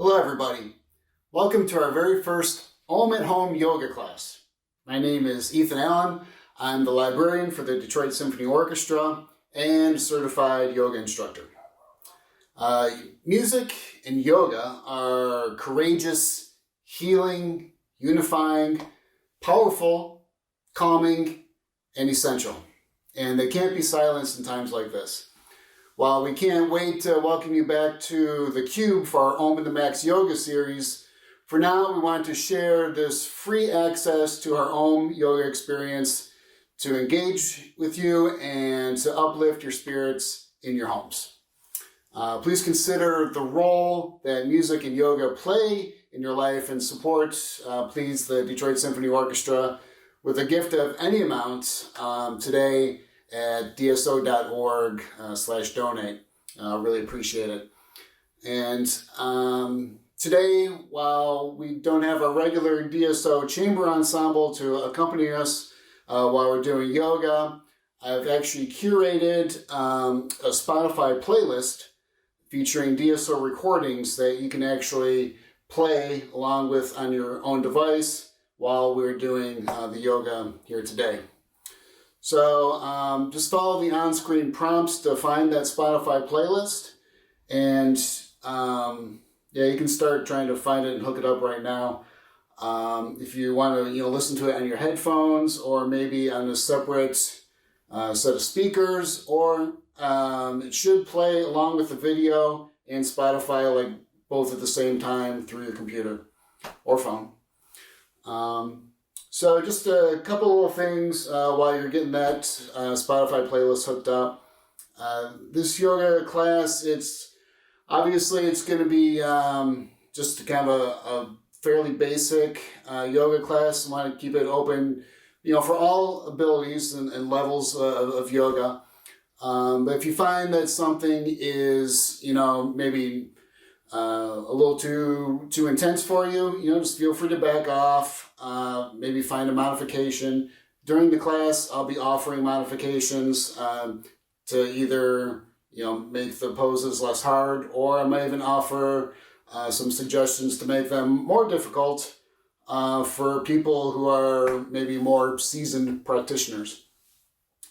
Hello everybody. Welcome to our very first Om at Home yoga class. My name is Ethan Allen. I'm the librarian for the Detroit Symphony Orchestra and certified yoga instructor. Music and yoga are courageous, healing, unifying, powerful, calming, and essential. And they can't be silenced in times like this. While we can't wait to welcome you back to the Cube for our Om in the Max yoga series, for now we want to share this free access to our Om yoga experience to engage with you and to uplift your spirits in your homes. Please consider the role that music and yoga play in your life and support, please, the Detroit Symphony Orchestra with a gift of any amount today at dso.org/donate. Really appreciate it. And today, while we don't have a regular DSO chamber ensemble to accompany us while we're doing yoga, I've actually curated a Spotify playlist featuring DSO recordings that you can actually play along with on your own device while we're doing the yoga here today. So just follow the on-screen prompts to find that Spotify playlist, and you can start trying to find it and hook it up right now. If you want to listen to it on your headphones or maybe on a separate set of speakers, or it should play along with the video and Spotify, like both at the same time through your computer or phone. So just a couple little things while you're getting that Spotify playlist hooked up. This yoga class, it's going to be just kind of a fairly basic yoga class. I want to keep it open, for all abilities and levels of yoga. But if you find that something is, maybe a little too intense for you, just feel free to back off. Maybe find a modification. During the class, I'll be offering modifications to either make the poses less hard, or I might even offer some suggestions to make them more difficult for people who are maybe more seasoned practitioners.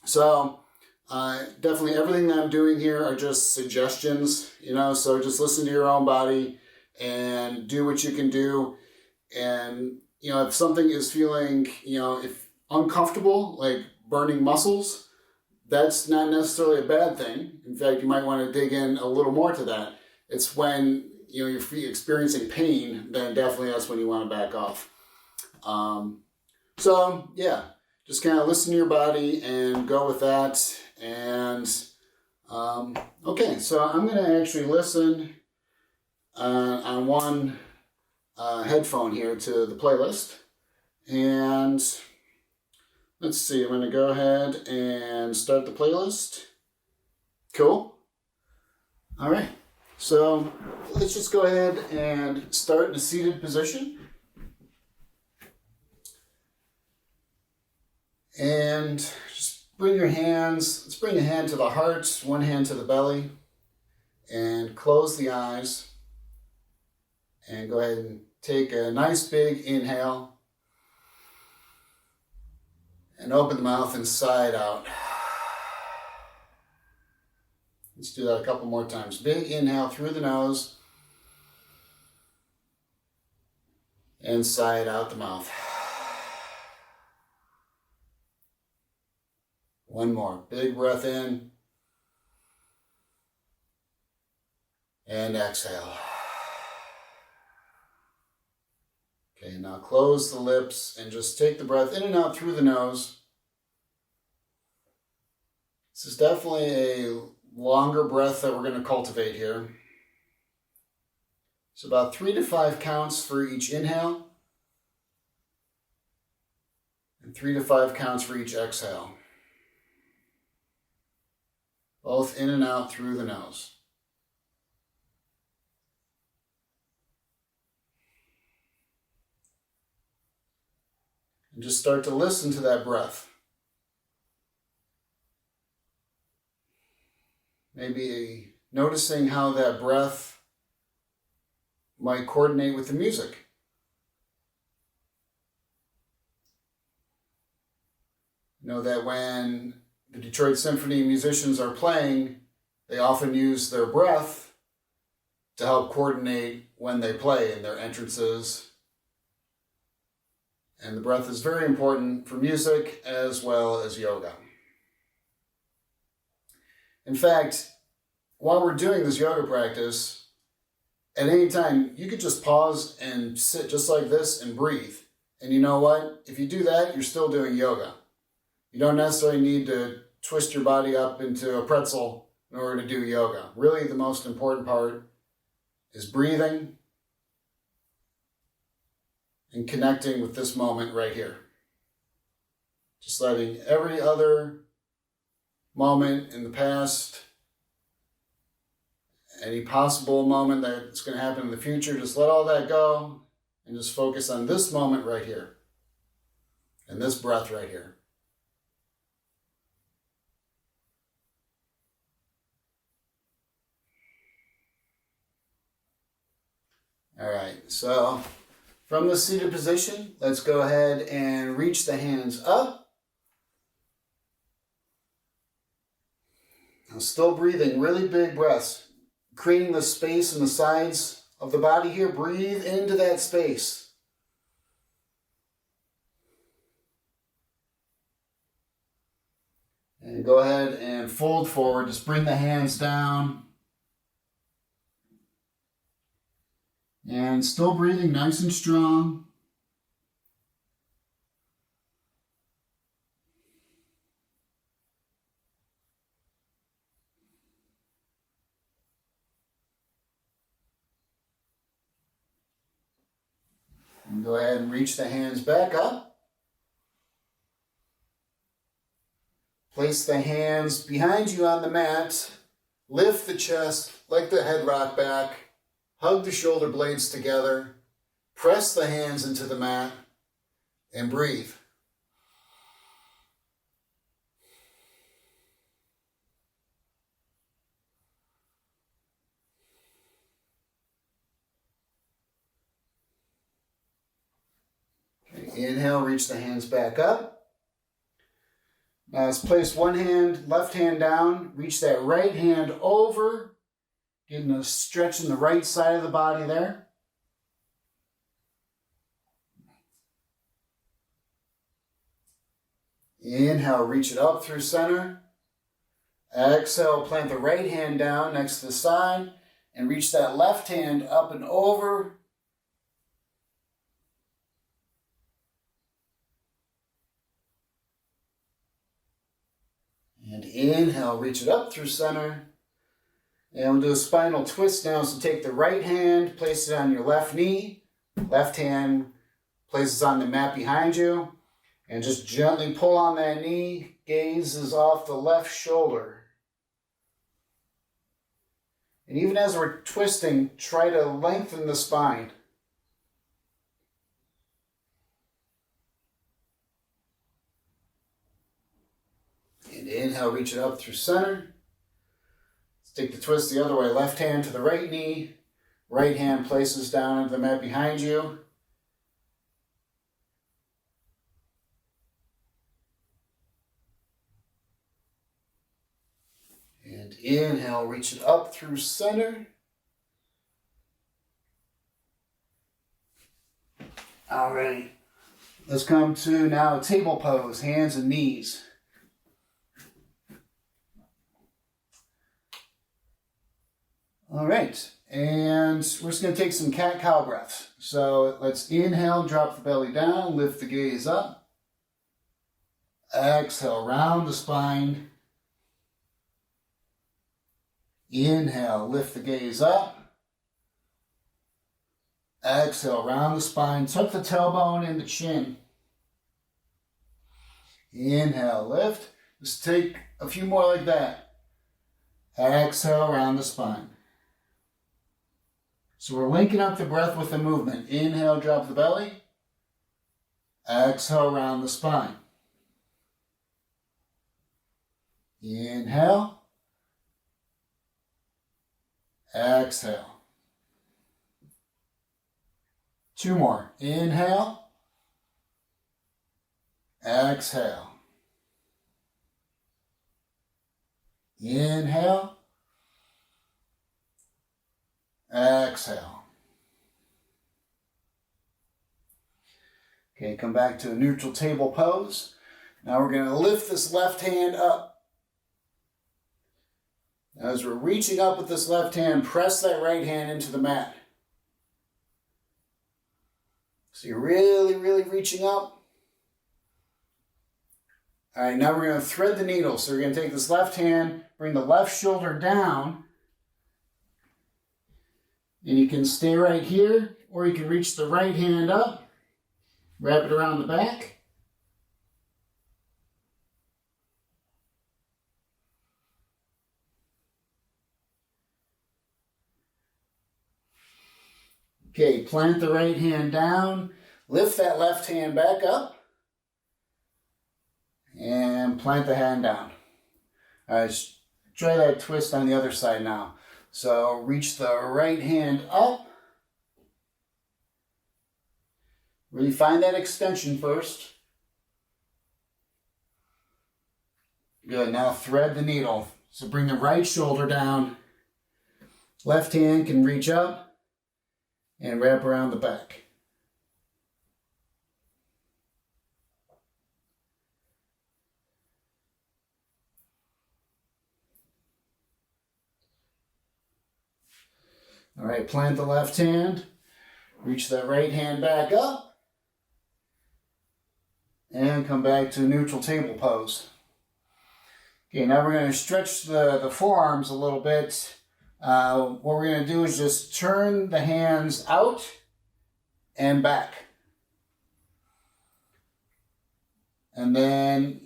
So definitely everything that I'm doing here are just suggestions, so just listen to your own body and do what you can do. And, if something is feeling, if uncomfortable, like burning muscles, that's not necessarily a bad thing. In fact, you might want to dig in a little more to that. It's when, you're experiencing pain, then definitely that's when you want to back off. Just kind of listen to your body and go with that. And, so I'm going to actually listen on one headphone here to the playlist. And let's see, I'm going to go ahead and start the playlist. Cool. All right. So let's just go ahead and start in a seated position. And just bring let's bring a hand to the heart, one hand to the belly, and close the eyes. And go ahead and take a nice big inhale. And open the mouth and sigh it out. Let's do that a couple more times. Big inhale through the nose. And sigh it out the mouth. One more. Big breath in. And exhale. Okay, now close the lips and just take the breath in and out through the nose. This is definitely a longer breath that we're going to cultivate here. It's about 3 to 5 counts for each inhale and 3 to 5 counts for each exhale. Both in and out through the nose. And just start to listen to that breath. Maybe noticing how that breath might coordinate with the music. You know that when the Detroit Symphony musicians are playing, they often use their breath to help coordinate when they play in their entrances. And the breath is very important for music as well as yoga. In fact, while we're doing this yoga practice, at any time, you could just pause and sit just like this and breathe. And you know what? If you do that, you're still doing yoga. You don't necessarily need to twist your body up into a pretzel in order to do yoga. Really, the most important part is breathing and connecting with this moment right here. Just letting every other moment in the past, any possible moment that's going to happen in the future, just let all that go and just focus on this moment right here and this breath right here. All right, so from the seated position, let's go ahead and reach the hands up. Now still breathing, really big breaths, creating the space in the sides of the body here. Breathe into that space. And go ahead and fold forward. Just bring the hands down. And still breathing nice and strong. And go ahead and reach the hands back up. Place the hands behind you on the mat. Lift the chest, let the head rock back. Hug the shoulder blades together. Press the hands into the mat and breathe. Okay, inhale, reach the hands back up. Now let's place one hand, left hand down, reach that right hand over. Getting a stretch in the right side of the body there. Inhale, reach it up through center. Exhale, plant the right hand down next to the side and reach that left hand up and over. And inhale, reach it up through center. And we'll do a spinal twist now. So take the right hand, place it on your left knee. Left hand places on the mat behind you. And just gently pull on that knee. Gaze is off the left shoulder. And even as we're twisting, try to lengthen the spine. And inhale, reach it up through center. Take the twist the other way. Left hand to the right knee. Right hand places down into the mat behind you. And inhale, reach it up through center. All right. Let's come to now a table pose, hands and knees. All right, and we're just going to take some cat-cow breaths. So let's inhale, drop the belly down, lift the gaze up. Exhale, round the spine. Inhale, lift the gaze up. Exhale, round the spine, tuck the tailbone in the chin. Inhale, lift. Just take a few more like that. Exhale, round the spine. So we're linking up the breath with the movement. Inhale, drop the belly. Exhale, round the spine. Inhale. Exhale. 2 more. Inhale. Exhale. Inhale. Exhale. Okay, come back to a neutral table pose. Now we're going to lift this left hand up. As we're reaching up with this left hand, press that right hand into the mat. So you're really, really reaching up. All right, now we're going to thread the needle. So we're going to take this left hand, bring the left shoulder down. And you can stay right here, or you can reach the right hand up, wrap it around the back. Okay, plant the right hand down, lift that left hand back up, and plant the hand down. All right, try that twist on the other side now. So reach the right hand up. Really find that extension first. Good, now thread the needle. So bring the right shoulder down. Left hand can reach up and wrap around the back. All right, plant the left hand, reach that right hand back up, and come back to a neutral table pose. Okay, now we're going to stretch the forearms a little bit. What we're going to do is just turn the hands out and back. And then,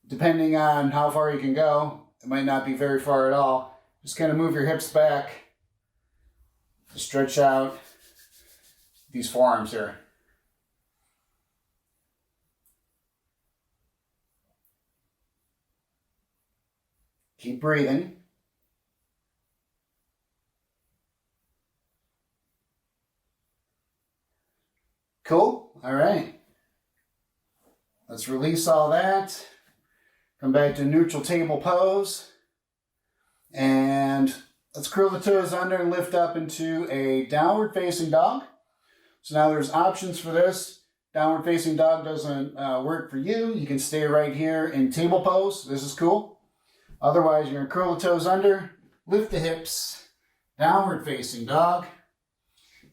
depending on how far you can go, it might not be very far at all. Just kind of move your hips back to stretch out these forearms here. Keep breathing. Cool? All right. Let's release all that. Come back to neutral table pose. And let's curl the toes under and lift up into a downward facing dog. So now there's options for this. Downward facing dog doesn't work for you. You can stay right here in table pose. This is cool. Otherwise, you're going to curl the toes under, lift the hips, downward facing dog.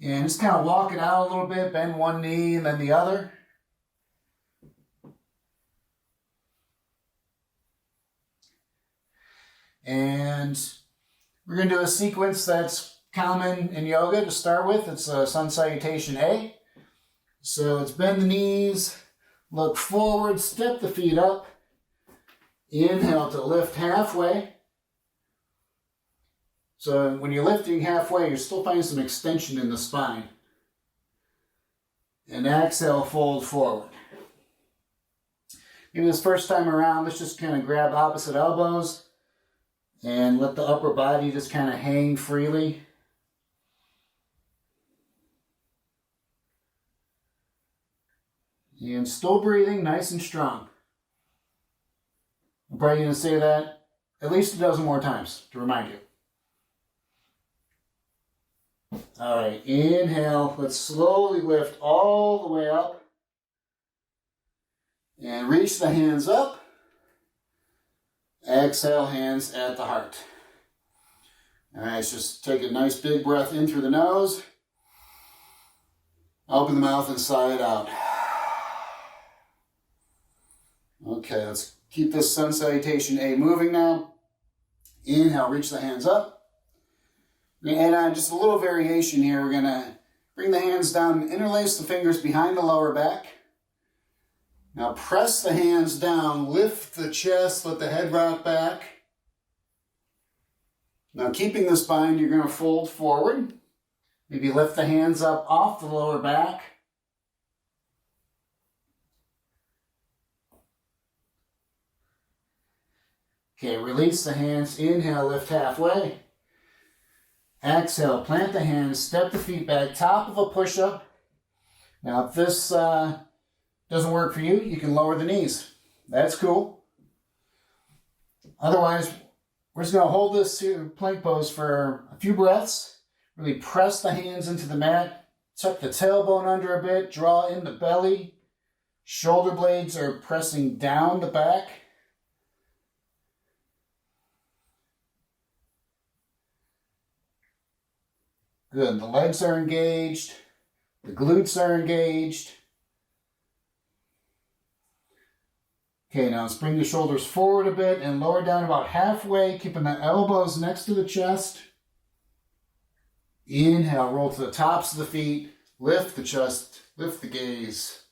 And just kind of walk it out a little bit, bend one knee and then the other. And we're going to do a sequence that's common in yoga to start with. It's a sun salutation A. So it's bend the knees, look forward, step the feet up. Inhale to lift halfway. So when you're lifting halfway, you're still finding some extension in the spine. And exhale, fold forward. Maybe this first time around, let's just kind of grab opposite elbows and let the upper body just kind of hang freely. And still breathing nice and strong. I'm probably going to say that at least a dozen more times to remind you. All right, inhale. Let's slowly lift all the way up. And reach the hands up. Exhale, hands at the heart. All right, let's just take a nice big breath in through the nose. Open the mouth and sigh it out. Okay, let's keep this sun salutation A moving now. Inhale, reach the hands up. We're going to add on just a little variation here. We're going to bring the hands down and interlace the fingers behind the lower back. Now press the hands down, lift the chest, let the head rock back. Now keeping the spine, you're going to fold forward. Maybe lift the hands up off the lower back. Okay, release the hands. Inhale, lift halfway. Exhale, plant the hands, step the feet back, top of a push-up. Now, if this doesn't work for you, you can lower the knees. That's cool. Otherwise, we're just going to hold this plank pose for a few breaths. Really press the hands into the mat. Tuck the tailbone under a bit. Draw in the belly. Shoulder blades are pressing down the back. Good. The legs are engaged. The glutes are engaged. Okay, now let's bring the shoulders forward a bit and lower down about halfway, keeping the elbows next to the chest. Inhale, roll to the tops of the feet. Lift the chest, lift the gaze.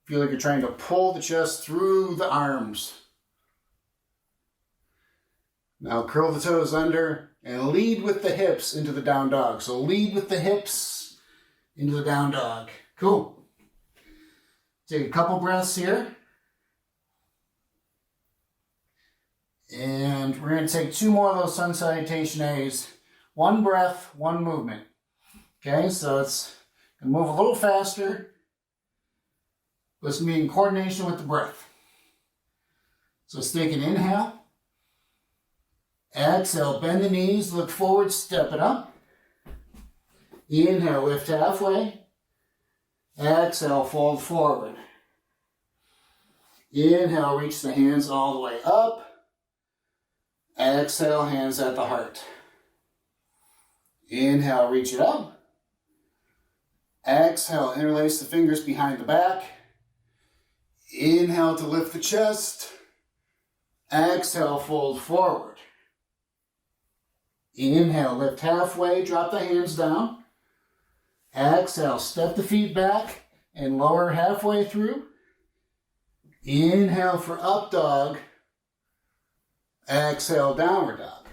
Feel like you're trying to pull the chest through the arms. Now curl the toes under and lead with the hips into the down dog. So lead with the hips into the down dog. Cool. Take a couple breaths here. And we're going to take 2 more of those sun salutation A's. 1 breath, 1 movement. Okay, so it's going to move a little faster. But it's going to be in coordination with the breath. So let's take an inhale. Exhale, bend the knees, look forward, step it up. Inhale, lift halfway. Exhale, fold forward. Inhale, reach the hands all the way up. Exhale, hands at the heart. Inhale, reach it up. Exhale, interlace the fingers behind the back. Inhale to lift the chest. Exhale, fold forward. Inhale, lift halfway, drop the hands down. Exhale, step the feet back and lower halfway through. Inhale for up dog. Exhale, downward dog.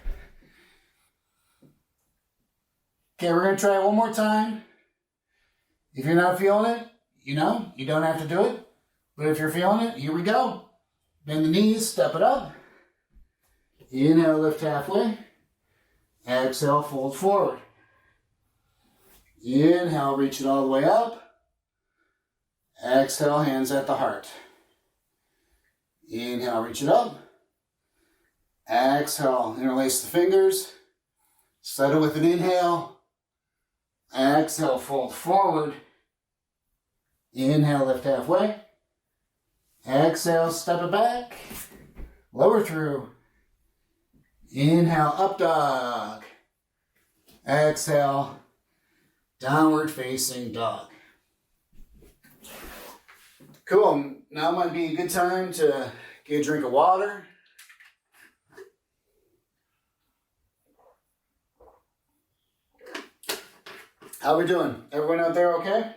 Okay, we're going to try it one more time. If you're not feeling it, you don't have to do it. But if you're feeling it, here we go. Bend the knees, step it up. Inhale, lift halfway. Exhale, fold forward. Inhale, reach it all the way up. Exhale, hands at the heart. Inhale, reach it up. Exhale, interlace the fingers. Settle with an inhale. Exhale, fold forward. Inhale, lift halfway. Exhale, step it back. Lower through. Inhale, up dog. Exhale, downward facing dog. Cool. Now might be a good time to get a drink of water. How we doing? Everyone out there okay?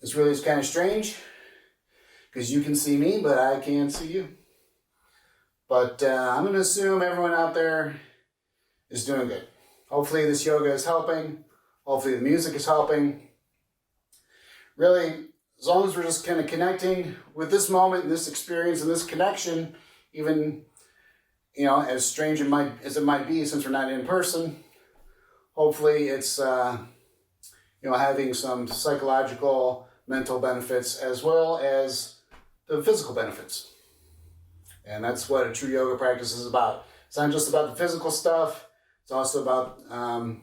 This really is kind of strange because you can see me, but I can't see you. But I'm going to assume everyone out there is doing good. Hopefully this yoga is helping. Hopefully the music is helping. Really, as long as we're just kind of connecting with this moment, this experience, and this connection, even, as strange as it might be since we're not in person, hopefully it's, having some psychological, mental benefits as well as the physical benefits. And that's what a true yoga practice is about. It's not just about the physical stuff. It's also about the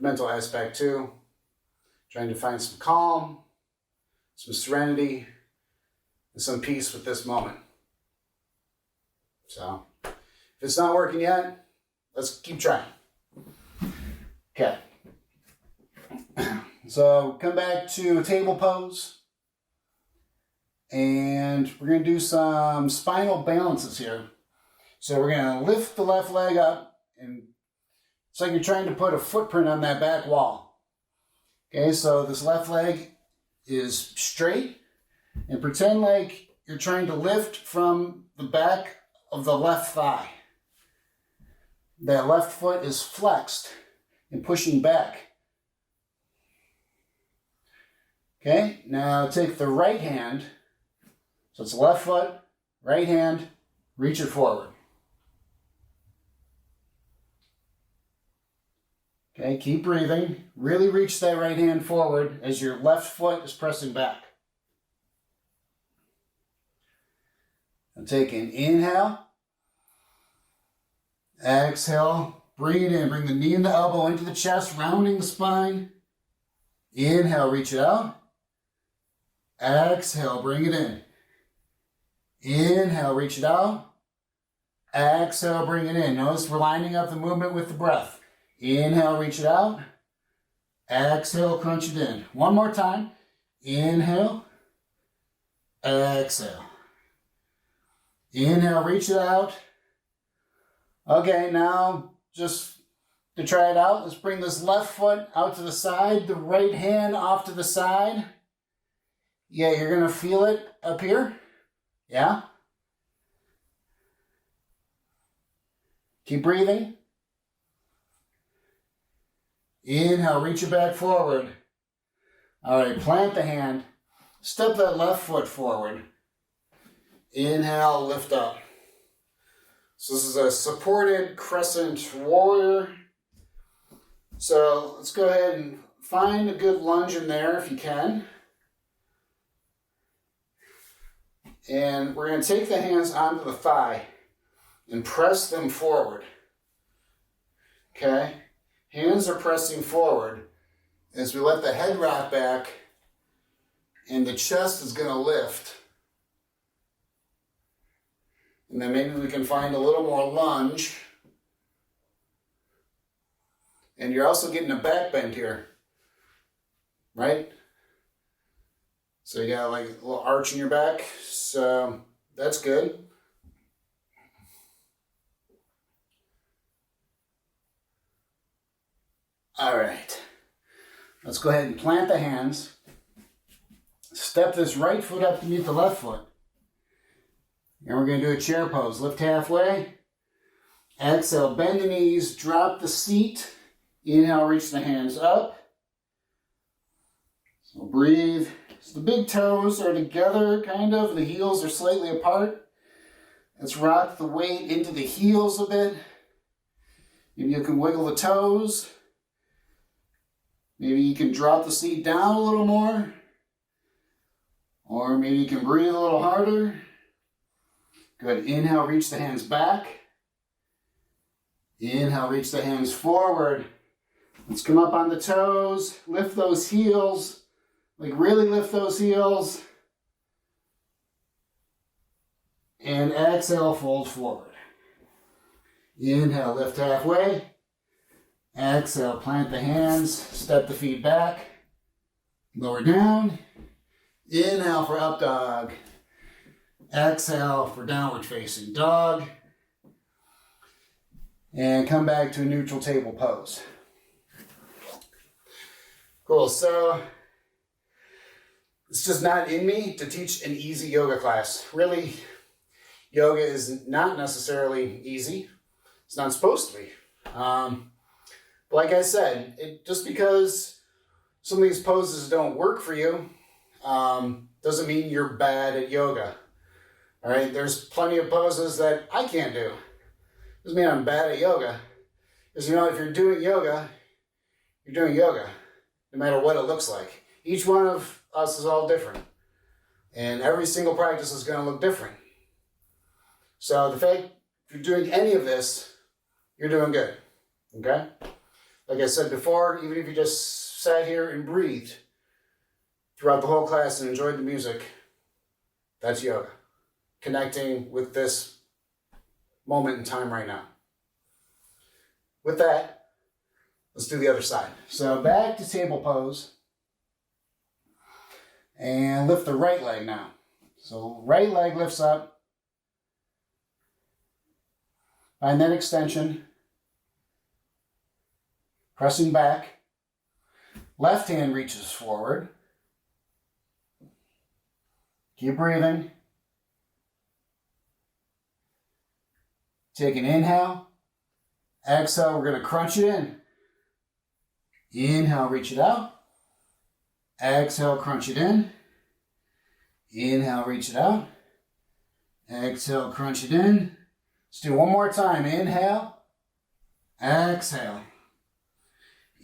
mental aspect too. Trying to find some calm, some serenity, and some peace with this moment. So, if it's not working yet, let's keep trying. Okay. So, come back to a table pose. And we're going to do some spinal balances here. So we're going to lift the left leg up, and it's like you're trying to put a footprint on that back wall. Okay, so this left leg is straight, and pretend like you're trying to lift from the back of the left thigh. That left foot is flexed and pushing back. Okay, now take the right hand. So it's left foot, right hand, reach it forward. Okay, keep breathing. Really reach that right hand forward as your left foot is pressing back. And take an inhale. Exhale. Bring it in. Bring the knee and the elbow into the chest, rounding the spine. Inhale, reach it out. Exhale, bring it in. Inhale, reach it out. Exhale, bring it in. Notice we're lining up the movement with the breath. Inhale, reach it out. Exhale, crunch it in. One more time. Inhale. Exhale. Inhale, reach it out. Okay, now just to try it out, let's bring this left foot out to the side, the right hand off to the side. Yeah, you're going to feel it up here. Yeah? Keep breathing. Inhale, reach it back forward. All right, plant the hand. Step that left foot forward. Inhale, lift up. So this is a supported crescent warrior. So let's go ahead and find a good lunge in there if you can. And we're going to take the hands onto the thigh and press them forward. Okay? Hands are pressing forward as we let the head rock back and the chest is going to lift. And then maybe we can find a little more lunge. And you're also getting a back bend here, right? So you got like a little arch in your back, so that's good. All right, let's go ahead and plant the hands. Step this right foot up to meet the left foot. And we're going to do a chair pose. Lift halfway. Exhale, bend the knees, drop the seat. Inhale, reach the hands up. So breathe. So the big toes are together, kind of. The heels are slightly apart. Let's rock the weight into the heels a bit. Maybe you can wiggle the toes. Maybe you can drop the seat down a little more. Or maybe you can breathe a little harder. Good. Inhale, reach the hands back. Inhale, reach the hands forward. Let's come up on the toes. Lift those heels. Like really lift those heels. And exhale, fold forward. Inhale, lift halfway. Exhale, plant the hands. Step the feet back. Lower down. Inhale for up dog. Exhale for downward facing dog. And come back to a neutral table pose. Cool, so it's just not in me to teach an easy yoga class. Really, yoga is not necessarily easy. It's not supposed to be. But like I said, just because some of these poses don't work for you, doesn't mean you're bad at yoga. All right, there's plenty of poses that I can't do. Doesn't mean I'm bad at yoga. Because if you're doing yoga, you're doing yoga, no matter what it looks like. Each one of us is all different. And every single practice is going to look different. So the fact if you're doing any of this, you're doing good. Okay? Like I said before, even if you just sat here and breathed throughout the whole class and enjoyed the music, that's yoga. Connecting with this moment in time right now. With that, let's do the other side. So back to table pose. And lift the right leg now. So right leg lifts up. Find that extension. Pressing back. Left hand reaches forward. Keep breathing. Take an inhale. Exhale, we're going to crunch it in. Inhale, reach it out. Exhale, crunch it in. Inhale, reach it out. Exhale, crunch it in. Let's do one more time. Inhale. Exhale.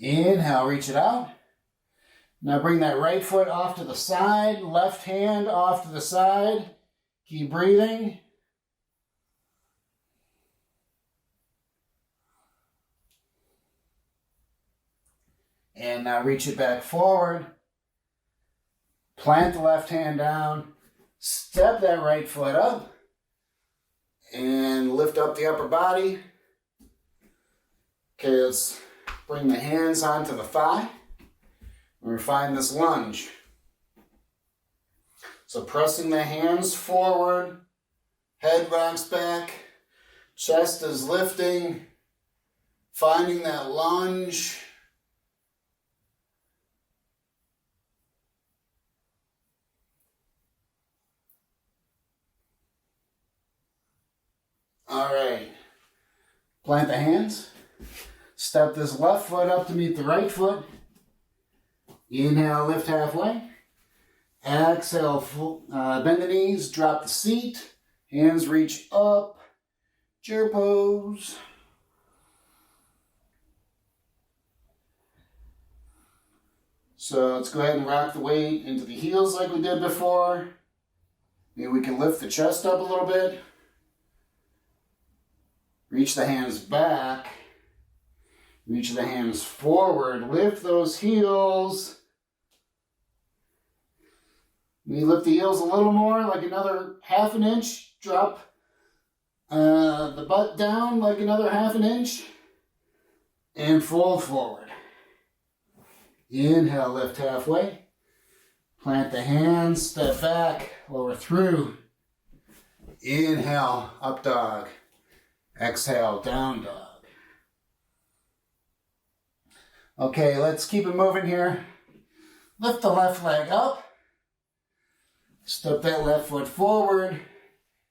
Inhale, reach it out. Now bring that right foot off to the side, left hand off to the side. Keep breathing. And now reach it back forward. Plant the left hand down. Step that right foot up. And lift up the upper body. Okay, let's bring the hands onto the thigh. We're gonna find this lunge. So pressing the hands forward, head rocks back, chest is lifting, finding that lunge. All right, plant the hands. Step this left foot up to meet the right foot. Inhale, lift halfway. Exhale, bend the knees, drop the seat. Hands reach up. Chair pose. So let's go ahead and rock the weight into the heels like we did before. Maybe we can lift the chest up a little bit. Reach the hands back. Reach the hands forward. Lift those heels. We lift the heels a little more, like another half an inch. Drop the butt down like another half an inch. And fold forward. Inhale, lift halfway. Plant the hands, step back, lower through. Inhale, up dog. Exhale, down dog. Okay, let's keep it moving here. Lift the left leg up. Step that left foot forward.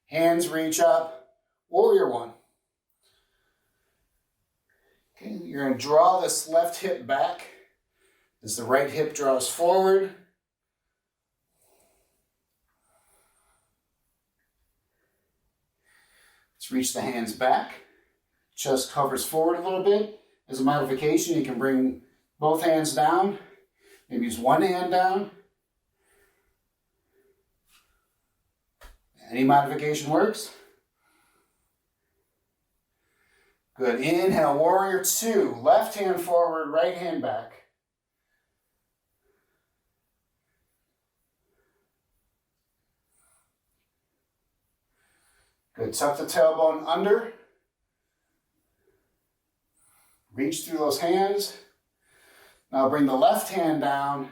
Hands reach up. Warrior one. Okay, you're going to draw this left hip back as the right hip draws forward. Let's reach the hands back. Chest covers forward a little bit. As a modification, you can bring both hands down. Maybe use one hand down. Any modification works. Good. Inhale, warrior two. Left hand forward, right hand back. Good. Tuck the tailbone under. Reach through those hands. Now bring the left hand down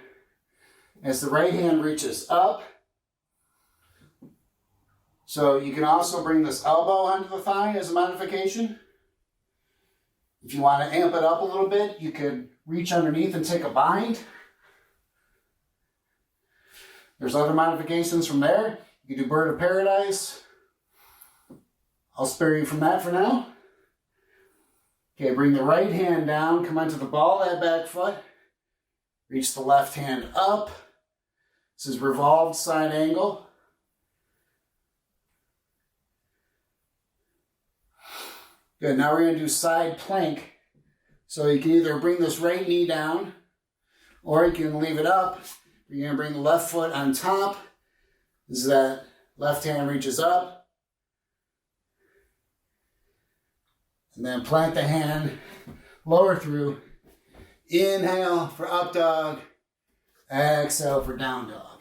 as the right hand reaches up. So you can also bring this elbow onto the thigh as a modification. If you want to amp it up a little bit, you could reach underneath and take a bind. There's other modifications from there. You can do bird of paradise. I'll spare you from that for now. Okay, bring the right hand down, come onto the ball of that back foot. Reach the left hand up. This is revolved side angle. Good, now we're going to do side plank. So you can either bring this right knee down, or you can leave it up. You're going to bring the left foot on top. This is that left hand reaches up. And then plant the hand, lower through. Inhale for up dog. Exhale for down dog.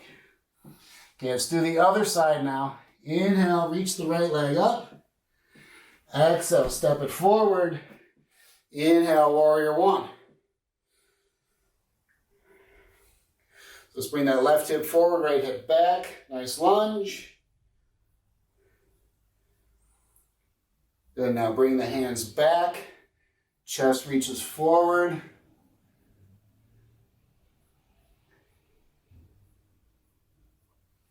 Okay, let's do the other side now. Inhale, reach the right leg up. Exhale, step it forward. Inhale, warrior one. Let's bring that left hip forward, right hip back. Nice lunge. Good, now bring the hands back. Chest reaches forward.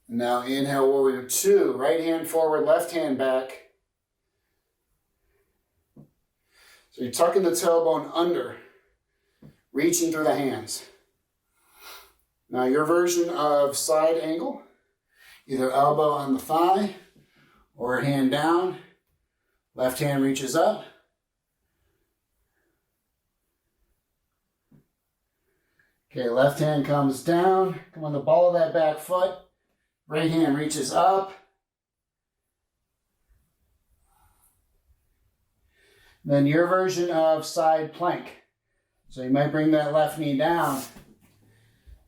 Now inhale, warrior two. Right hand forward, left hand back. So you're tucking the tailbone under, reaching through the hands. Now your version of side angle, either elbow on the thigh or hand down. Left hand reaches up. Okay, left hand comes down. Come on the ball of that back foot. Right hand reaches up. Then your version of side plank. So you might bring that left knee down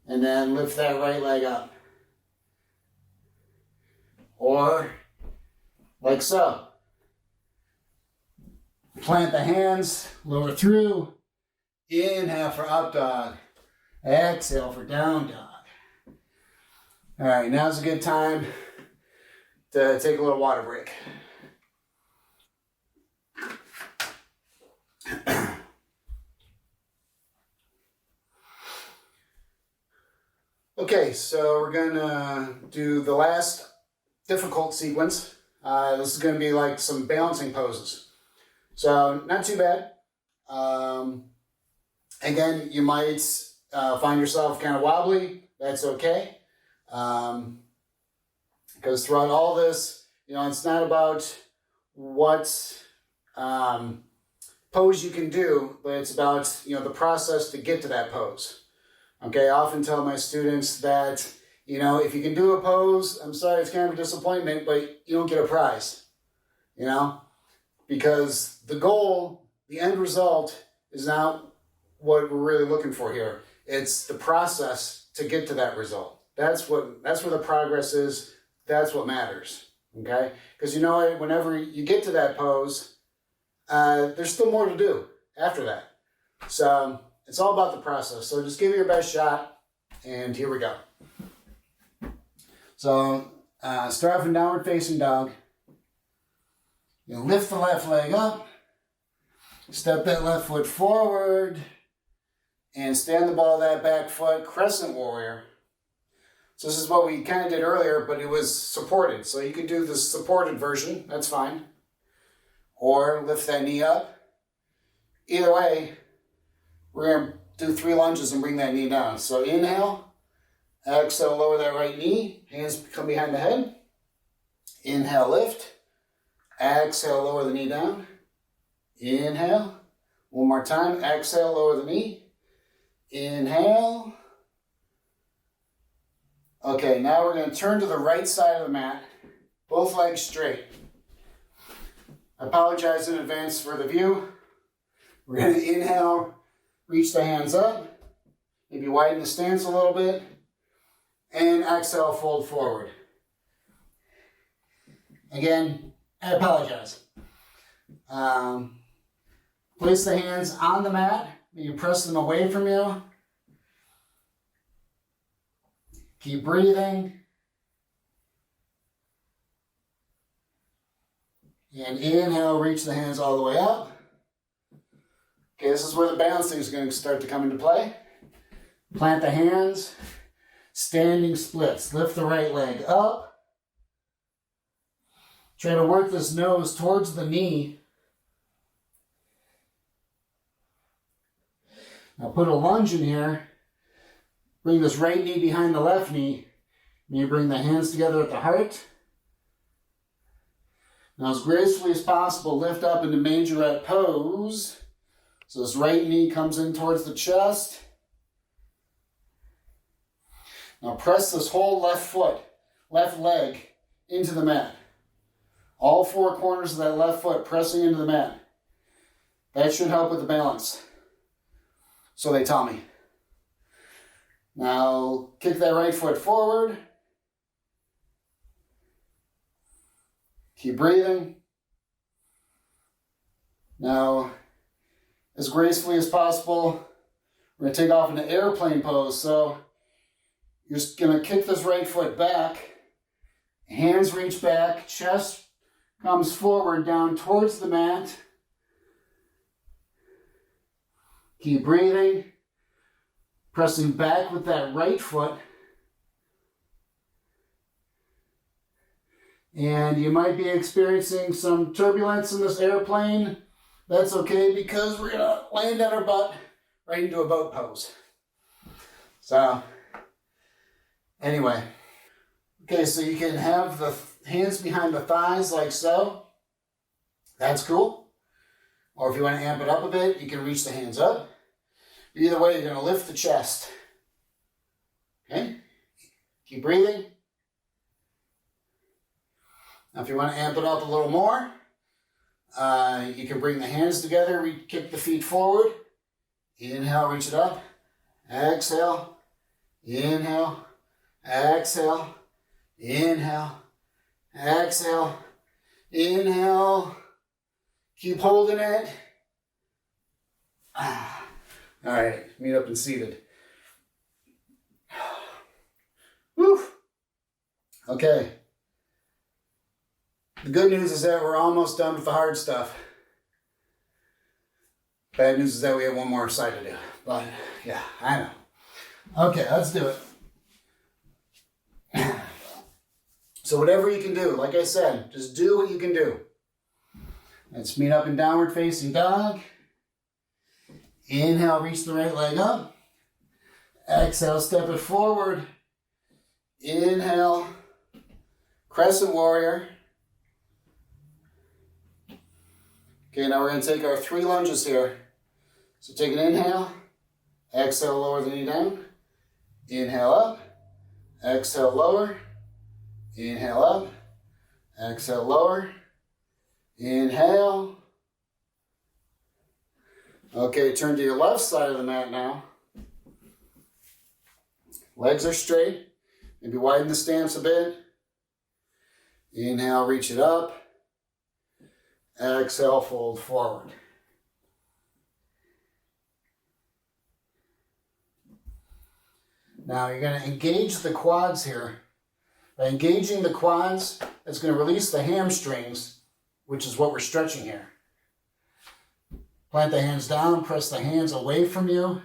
and then lift that right leg up. Or like so. Plant the hands, lower through. Inhale for up dog. Exhale for down dog. All right, now's a good time to take a little water break. Okay, so we're gonna do the last difficult sequence. This is gonna be like some balancing poses. So not too bad. Again, you might find yourself kind of wobbly. That's okay. Because throughout all this, it's not about what pose you can do, but it's about, the process to get to that pose. Okay, I often tell my students that, if you can do a pose, I'm sorry, it's kind of a disappointment, but you don't get a prize, because the goal, the end result is not what we're really looking for here. It's the process to get to that result. That's where the progress is. That's what matters. Okay? Because whenever you get to that pose, there's still more to do after that. So it's all about the process. So just give it your best shot, and here we go. So start off in downward facing dog. Lift the left leg up, step that left foot forward, and stand the ball of that back foot, crescent warrior. So this is what we kind of did earlier, but it was supported. So you could do the supported version, that's fine. Or lift that knee up. Either way, we're going to do 3 lunges and bring that knee down. So inhale, exhale, lower that right knee, hands come behind the head. Inhale, lift. Exhale, lower the knee down. Inhale. One more time, exhale, lower the knee. Inhale. Okay, now we're going to turn to the right side of the mat, both legs straight. I apologize in advance for the view. We're going to inhale, reach the hands up, maybe widen the stance a little bit, and exhale, fold forward. Again, I apologize. Place the hands on the mat, maybe press them away from you. Keep breathing. And inhale, reach the hands all the way up. Okay, this is where the balancing is going to start to come into play. Plant the hands, standing splits. Lift the right leg up. Try to work this nose towards the knee. Now put a lunge in here. Bring this right knee behind the left knee. Maybe bring the hands together at the heart. Now as gracefully as possible, lift up into majorette pose. So this right knee comes in towards the chest. Now press this whole left leg into the mat. All 4 corners of that left foot pressing into the mat. That should help with the balance. So they tell me. Now, kick that right foot forward. Keep breathing. Now, as gracefully as possible, we're going to take off into airplane pose. So, you're just going to kick this right foot back. Hands reach back. Chest comes forward down towards the mat. Keep breathing. Pressing back with that right foot. And you might be experiencing some turbulence in this airplane. That's okay because we're going to land on our butt right into a boat pose. So, anyway. Okay, so you can have the hands behind the thighs like so. That's cool. Or if you want to amp it up a bit, you can reach the hands up. Either way, you're going to lift the chest. Okay? Keep breathing. Now if you want to amp it up a little more, you can bring the hands together, kick the feet forward. Inhale, reach it up. Exhale. Inhale. Exhale. Inhale. Exhale. Inhale. Keep holding it. All right, meet up and seated. Woo. Okay. The good news is that we're almost done with the hard stuff. Bad news is that we have one more side to do. But yeah, I know. Okay, let's do it. So whatever you can do, like I said, just do what you can do. Let's meet up in downward facing dog. Inhale, reach the right leg up. Exhale, step it forward. Inhale, crescent warrior. Okay, now we're going to take our 3 lunges here. So take an inhale. Exhale, lower the knee down. Inhale up. Exhale, lower. Inhale up. Exhale, lower. Inhale. Okay, turn to your left side of the mat now. Legs are straight. Maybe widen the stance a bit. Inhale, reach it up. Exhale, fold forward. Now you're going to engage the quads here. By engaging the quads, it's going to release the hamstrings, which is what we're stretching here. Plant the hands down, press the hands away from you.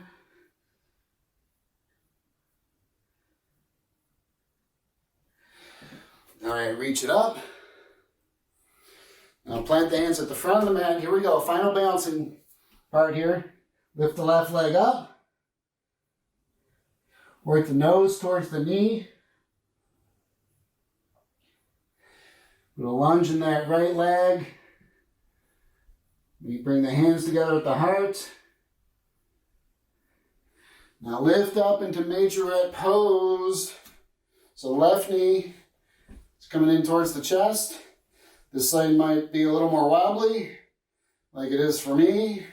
All right, reach it up. Now plant the hands at the front of the mat. Here we go, final balancing part here. Lift the left leg up. Work the nose towards the knee. Put a lunge in that right leg. We bring the hands together at the heart. Now lift up into majorette pose. So left knee is coming in towards the chest. This side might be a little more wobbly, like it is for me,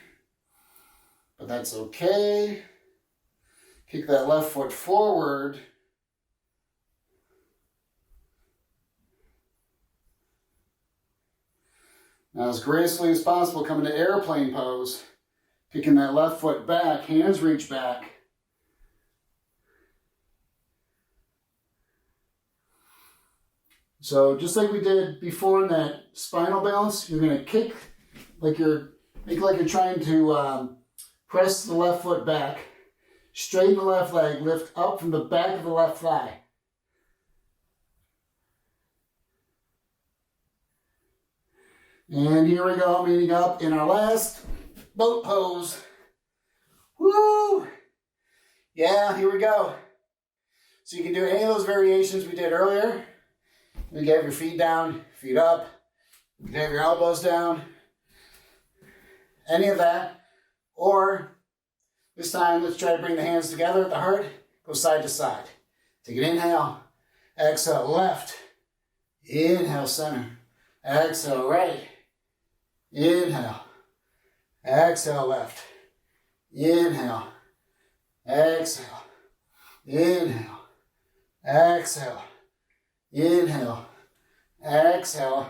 but that's okay. Kick that left foot forward. Now as gracefully as possible, come into airplane pose. Kicking that left foot back, hands reach back. So just like we did before in that spinal balance, you're going to kick like you're trying to press the left foot back, straighten the left leg, lift up from the back of the left thigh. And here we go, meeting up in our last boat pose. Woo! Yeah, here we go. So you can do any of those variations we did earlier. You can have your feet down, feet up. You can have your elbows down. Any of that. Or this time, let's try to bring the hands together at the heart. Go side to side. Take an inhale. Exhale, left. Inhale, center. Exhale, right. Inhale. Exhale, left. Inhale. Exhale. Inhale. Exhale. Inhale. Exhale.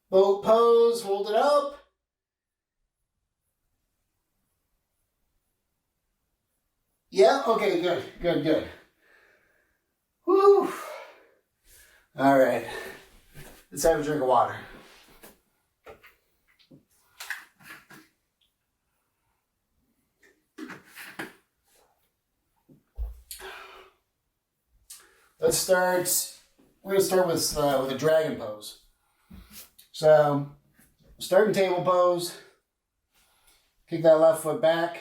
Boat pose. Hold it up. Yeah, okay, good, good, good. Woo. All right. Let's have a drink of water. Let's start. We're going to start with a dragon pose. So, starting table pose. Kick that left foot back.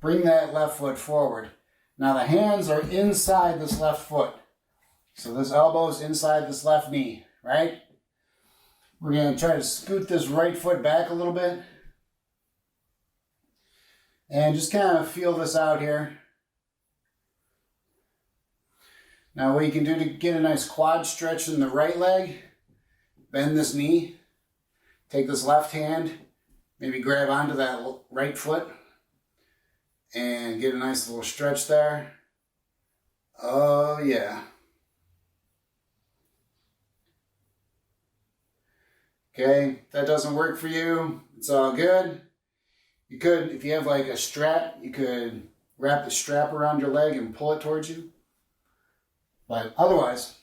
Bring that left foot forward. Now the hands are inside this left foot. So this elbow is inside this left knee, right? We're going to try to scoot this right foot back a little bit. And just kind of feel this out here. Now what you can do to get a nice quad stretch in the right leg, bend this knee, take this left hand, maybe grab onto that right foot, and get a nice little stretch there. Oh yeah. Okay, if that doesn't work for you, it's all good. You could, if you have like a strap, you could wrap the strap around your leg and pull it towards you. But otherwise,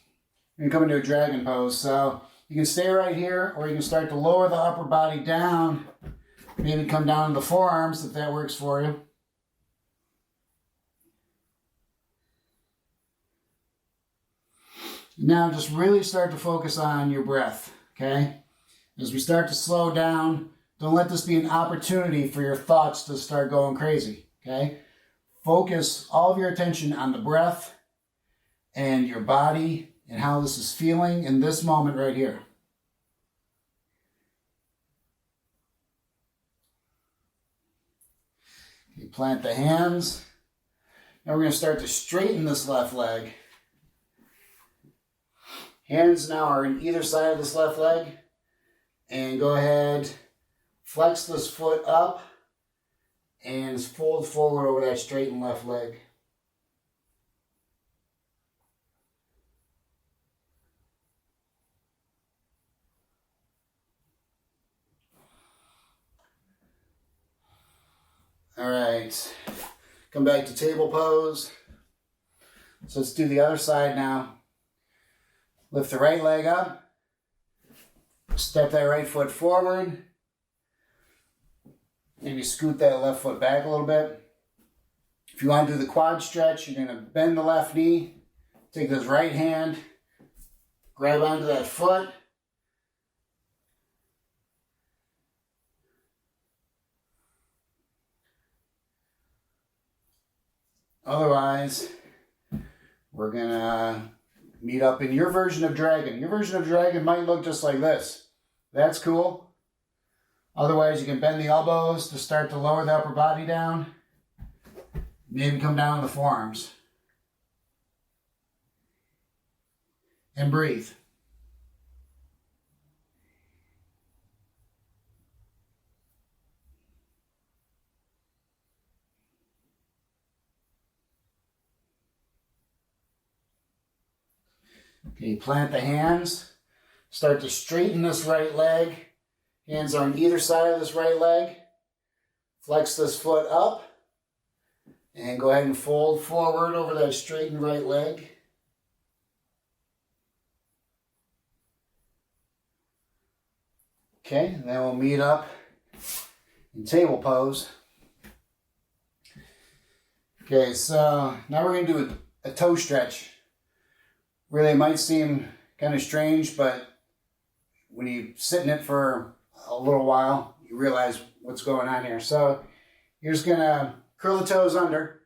you're going to come into a dragon pose. So you can stay right here, or you can start to lower the upper body down. Maybe come down to the forearms if that works for you. Now just really start to focus on your breath, okay? As we start to slow down, don't let this be an opportunity for your thoughts to start going crazy, okay? Focus all of your attention on the breath and your body and how this is feeling in this moment right here. Okay, plant the hands. Now we're going to start to straighten this left leg. Hands now are on either side of this left leg. And go ahead, flex this foot up and fold forward over that straightened left leg. All right, come back to table pose. So let's do the other side now. Lift the right leg up. Step that right foot forward. Maybe scoot that left foot back a little bit. If you want to do the quad stretch, you're going to bend the left knee. Take this right hand. Grab onto that foot. Otherwise, we're going to meet up in your version of dragon. Your version of dragon might look just like this. That's cool. Otherwise, you can bend the elbows to start to lower the upper body down. Maybe come down to the forearms. And breathe. Okay, plant the hands. Start to straighten this right leg. Hands are on either side of this right leg. Flex this foot up. And go ahead and fold forward over that straightened right leg. Okay, and then we'll meet up in table pose. Okay, so now we're going to do a toe stretch. Really, it might seem kind of strange, but when you sit in it for a little while, you realize what's going on here. So you're just going to curl the toes under,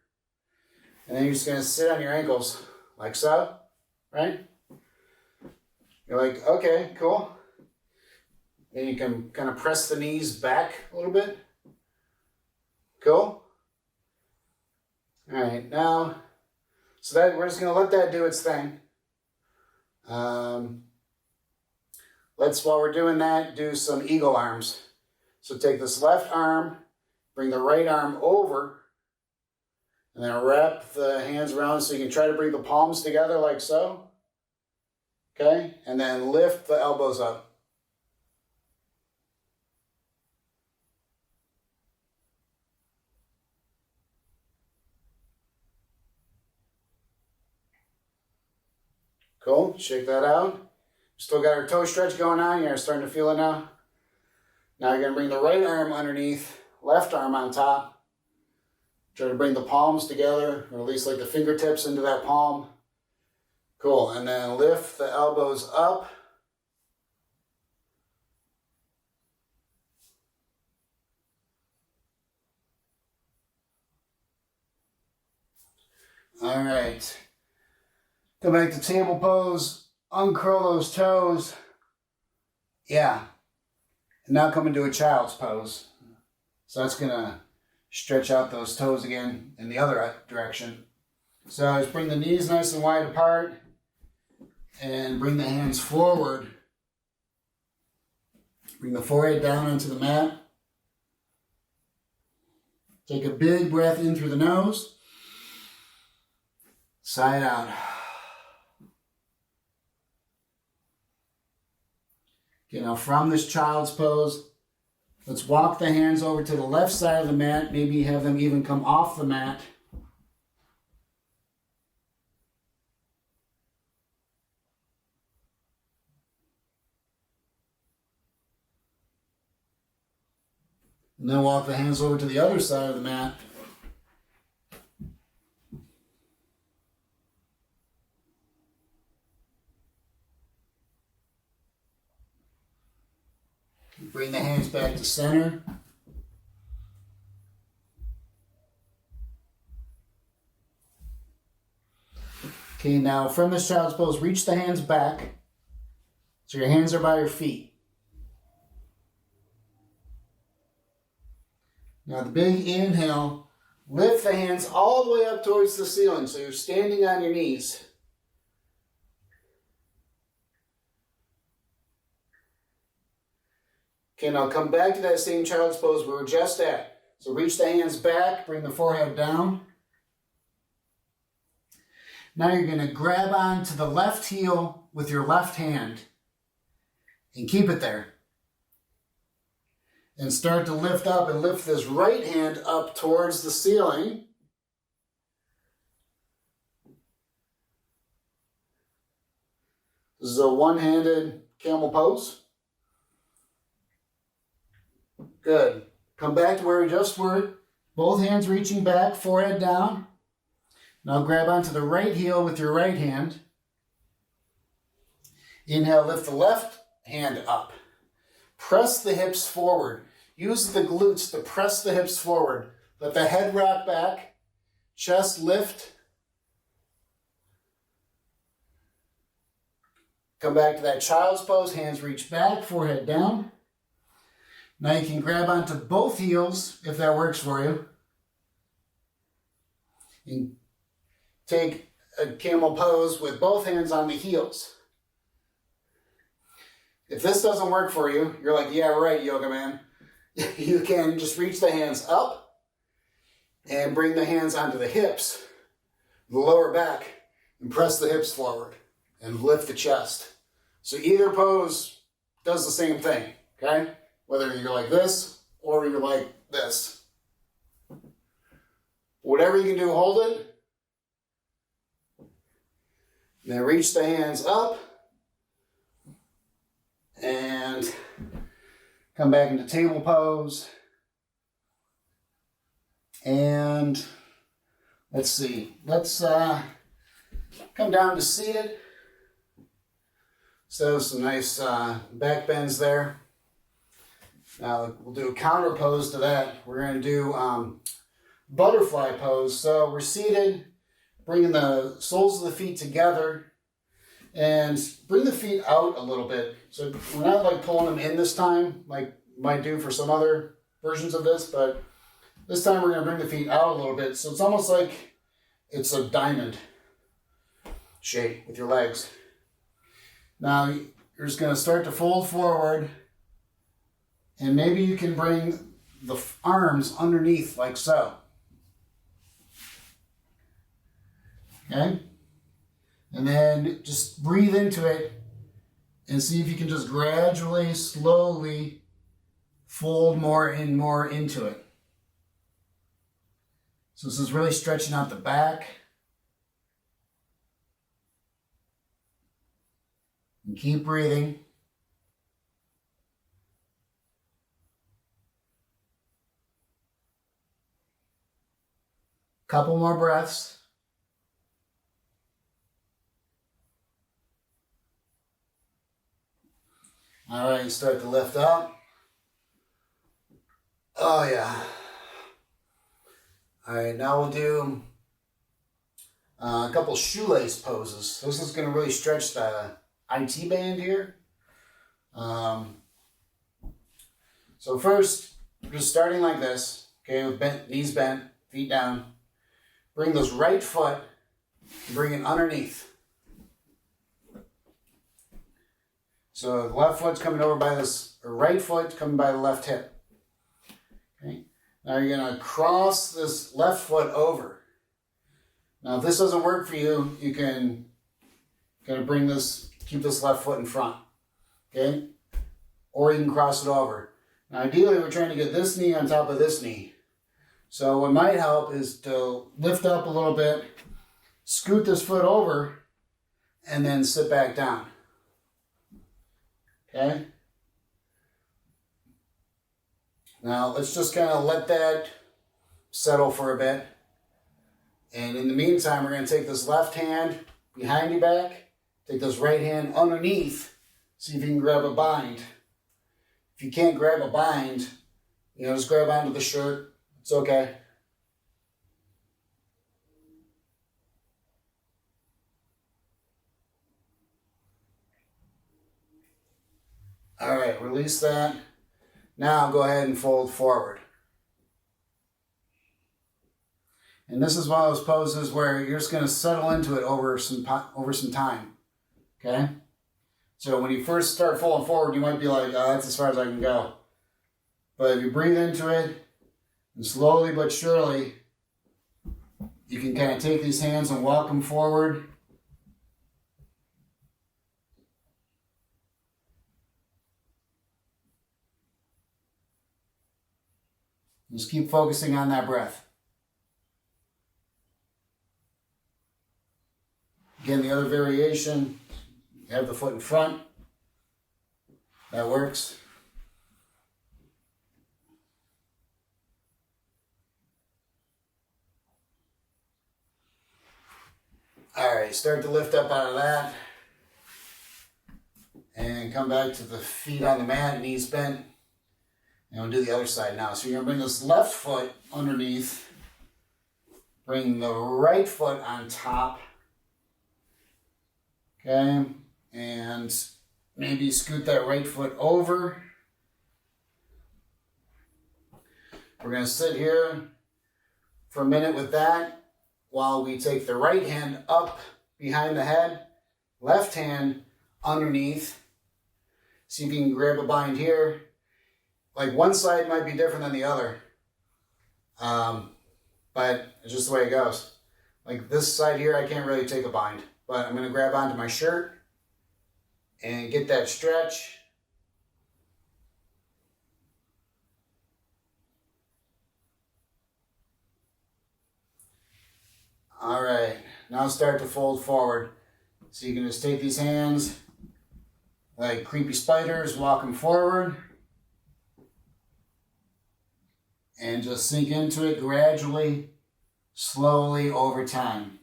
and then you're just going to sit on your ankles like so, right? You're like, okay, cool. Then you can kind of press the knees back a little bit. Cool. All right, now, so that we're just going to let that do its thing. While we're doing that, do some eagle arms. So take this left arm, bring the right arm over, and then wrap the hands around so you can try to bring the palms together like so. Okay, and then lift the elbows up. Cool, shake that out. Still got our toe stretch going on. You're starting to feel it now. Now you're going to bring the right arm underneath, left arm on top. Try to bring the palms together, or at least like the fingertips into that palm. Cool, and then lift the elbows up. All right. Go back to table pose. Uncurl those toes. Yeah. And now come into a child's pose. So that's going to stretch out those toes again in the other direction. So just bring the knees nice and wide apart and bring the hands forward. Bring the forehead down onto the mat. Take a big breath in through the nose. Sigh it out. Okay, now from this child's pose, let's walk the hands over to the left side of the mat. Maybe have them even come off the mat. And then walk the hands over to the other side of the mat. Bring the hands back to center. Okay, now from this child's pose, reach the hands back so your hands are by your feet. Now the big inhale, lift the hands all the way up towards the ceiling so you're standing on your knees. Okay, now come back to that same child's pose we were just at. So reach the hands back, bring the forehead down. Now you're going to grab onto the left heel with your left hand and keep it there. And start to lift up and lift this right hand up towards the ceiling. This is a one-handed camel pose. Good. Come back to where we just were. Both hands reaching back, forehead down. Now grab onto the right heel with your right hand. Inhale, lift the left hand up. Press the hips forward. Use the glutes to press the hips forward. Let the head rock back. Chest lift. Come back to that child's pose. Hands reach back, forehead down. Now you can grab onto both heels if that works for you. And take a camel pose with both hands on the heels. If this doesn't work for you, you're like, yeah, right, yoga man. You can just reach the hands up and bring the hands onto the hips, the lower back, and press the hips forward and lift the chest. So either pose does the same thing, okay? Whether you're like this or you're like this. Whatever you can do, hold it. Then reach the hands up and come back into table pose. And let's see. Let's come down to seated. So some nice back bends there. Now we'll do a counter pose to that. We're going to do butterfly pose. So we're seated, bringing the soles of the feet together, and bring the feet out a little bit. So we're not like pulling them in this time, like might do for some other versions of this, but this time we're going to bring the feet out a little bit. So it's almost like it's a diamond shape with your legs. Now you're just going to start to fold forward. And maybe you can bring the arms underneath like so. Okay? And then just breathe into it and see if you can just gradually, slowly fold more and more into it. So this is really stretching out the back. And keep breathing. Couple more breaths. All right, start to lift up. Oh yeah. All right, now we'll do a couple shoelace poses. This is going to really stretch the IT band here. So first, we're just starting like this, okay, with knees bent, feet down. Bring this right foot Bring it underneath. So the left foot's coming over by this, or right foot's coming by the left hip. Okay. Now you're going to cross this left foot over. Now if this doesn't work for you, you can kind of bring this, keep this left foot in front. Okay. Or you can cross it over. Now ideally we're trying to get this knee on top of this knee. So what might help is to lift up a little bit, scoot this foot over, and then sit back down. Okay? Now let's just kind of let that settle for a bit. And in the meantime, we're going to take this left hand behind your back, take this right hand underneath, see if you can grab a bind. If you can't grab a bind, just grab onto the shirt. It's okay. All right, release that. Now go ahead and fold forward. And this is one of those poses where you're just going to settle into it over some time. Okay? So when you first start folding forward, you might be like, oh, that's as far as I can go. But if you breathe into it, and slowly but surely, you can kind of take these hands and walk them forward. Just keep focusing on that breath. Again, the other variation, you have the foot in front. That works. All right, start to lift up out of that. And come back to the feet on the mat, knees bent. And we'll do the other side now. So you're going to bring this left foot underneath. Bring the right foot on top. Okay. And maybe scoot that right foot over. We're going to sit here for a minute with that while we take the right hand up behind the head. Left hand underneath. See if you can grab a bind here. Like one side might be different than the other, but it's just the way it goes. Like this side here, I can't really take a bind, but I'm going to grab onto my shirt and get that stretch. All right, now start to fold forward. So you can just take these hands like creepy spiders, walk them forward. And just sink into it gradually, slowly over time.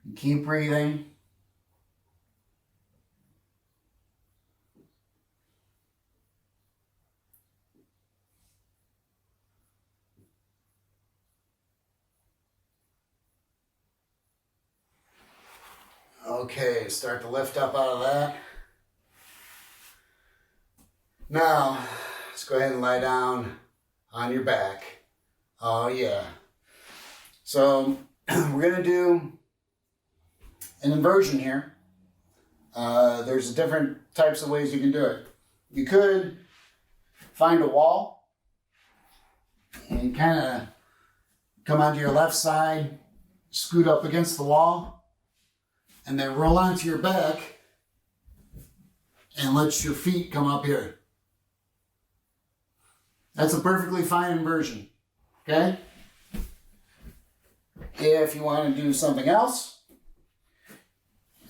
And keep breathing. Okay, start to lift up out of that. Now, let's go ahead and lie down on your back. Oh yeah. So we're going to do an inversion here. There's different types of ways you can do it. You could find a wall and kind of come onto your left side, scoot up against the wall, and then roll onto your back and let your feet come up here. That's a perfectly fine inversion, okay? If you want to do something else,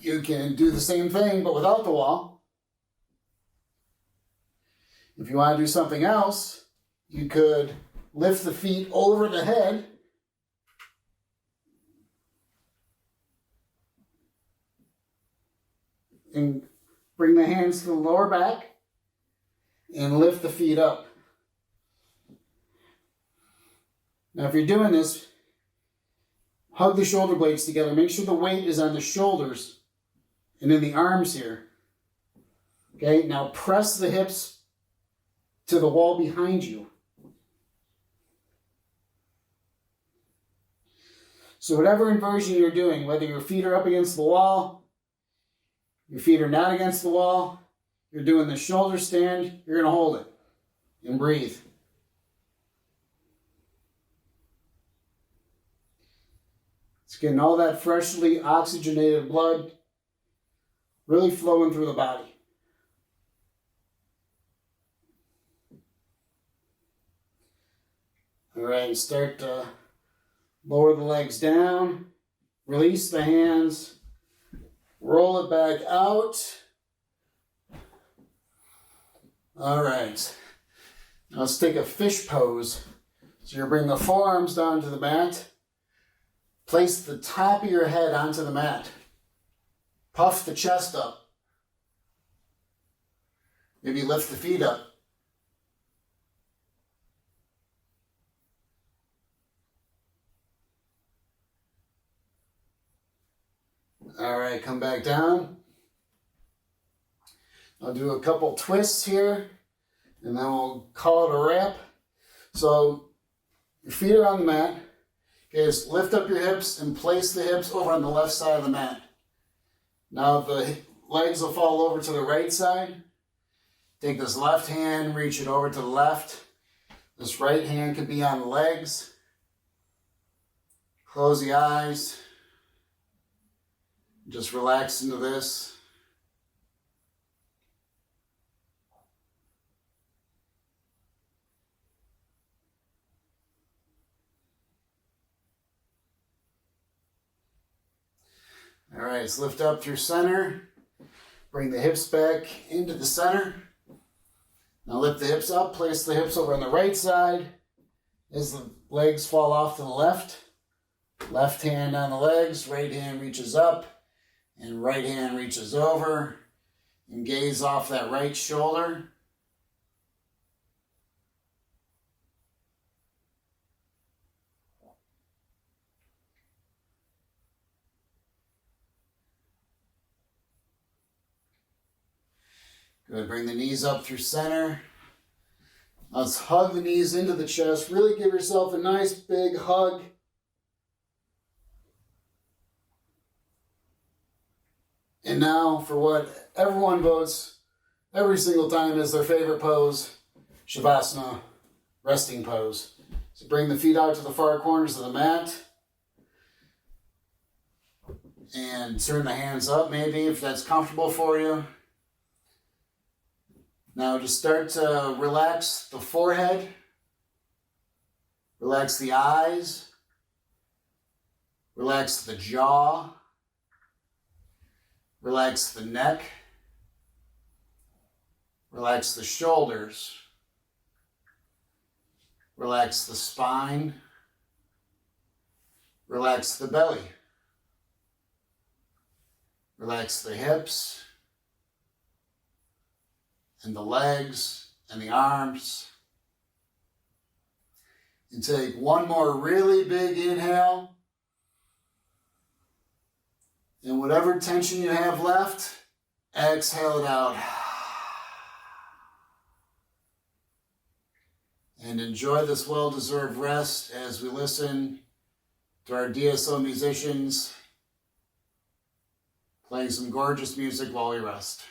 you can do the same thing, but without the wall. If you want to do something else, you could lift the feet over the head and bring the hands to the lower back and lift the feet up. Now, if you're doing this, hug the shoulder blades together. Make sure the weight is on the shoulders and in the arms here. Okay, now press the hips to the wall behind you. So whatever inversion you're doing, whether your feet are up against the wall, your feet are not against the wall, you're doing the shoulder stand, you're going to hold it and breathe. It's getting all that freshly oxygenated blood really flowing through the body. All right, start to lower the legs down, release the hands, roll it back out. All right, now let's take a fish pose. So you're bringing the forearms down to the mat. Place the top of your head onto the mat. Puff the chest up. Maybe lift the feet up. All right, come back down. I'll do a couple twists here, and then we'll call it a wrap. So your feet are on the mat. Okay, just lift up your hips and place the hips over on the left side of the mat. Now the legs will fall over to the right side. Take this left hand, reach it over to the left. This right hand can be on the legs. Close the eyes. Just relax into this. All right, let's lift up through center. Bring the hips back into the center. Now lift the hips up, place the hips over on the right side. As the legs fall off to the left, left hand on the legs, right hand reaches up, and right hand reaches over. And gaze off that right shoulder. Good, bring the knees up through center. Let's hug the knees into the chest. Really give yourself a nice big hug. And now for what everyone votes every single time is their favorite pose, Savasana, resting pose. So bring the feet out to the far corners of the mat. And turn the hands up maybe if that's comfortable for you. Now just start to relax the forehead, relax the eyes, relax the jaw, relax the neck, relax the shoulders, relax the spine, relax the belly, relax the hips, and the legs and the arms. And take one more really big inhale. And whatever tension you have left, exhale it out. And enjoy this well-deserved rest as we listen to our DSO musicians playing some gorgeous music while we rest.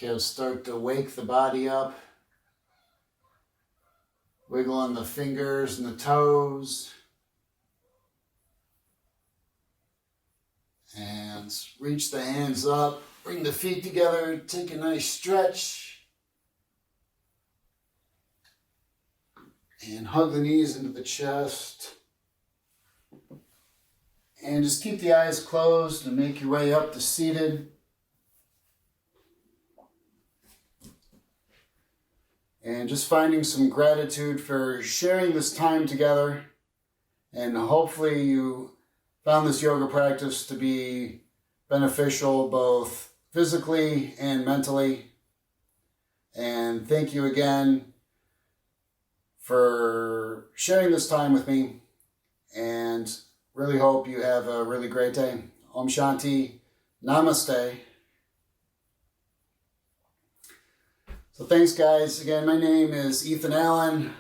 Okay, start to wake the body up. Wiggling the fingers and the toes. And reach the hands up. Bring the feet together. Take a nice stretch. And hug the knees into the chest. And just keep the eyes closed and make your way up to seated. And just finding some gratitude for sharing this time together. And hopefully you found this yoga practice to be beneficial both physically and mentally. And thank you again for sharing this time with me. And really hope you have a really great day. Om Shanti. Namaste. So thanks, guys. Again, my name is Ethan Allen.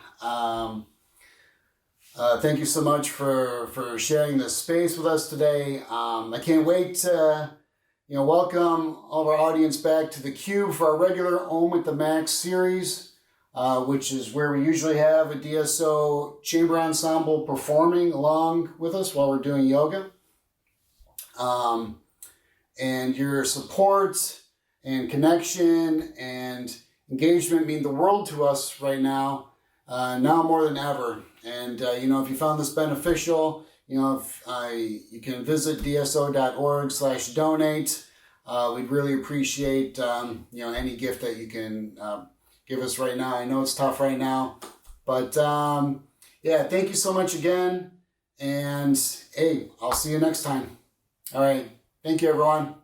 Thank you so much for sharing this space with us today. I can't wait to welcome all of our audience back to the Cube for our regular Om at the Max series, which is where we usually have a DSO chamber ensemble performing along with us while we're doing yoga. And your support and connection and engagement mean the world to us right now, now more than ever. And, if you found this beneficial, you can visit dso.org/donate. We'd really appreciate, any gift that you can give us right now. I know it's tough right now, but, thank you so much again. And, hey, I'll see you next time. All right. Thank you, everyone.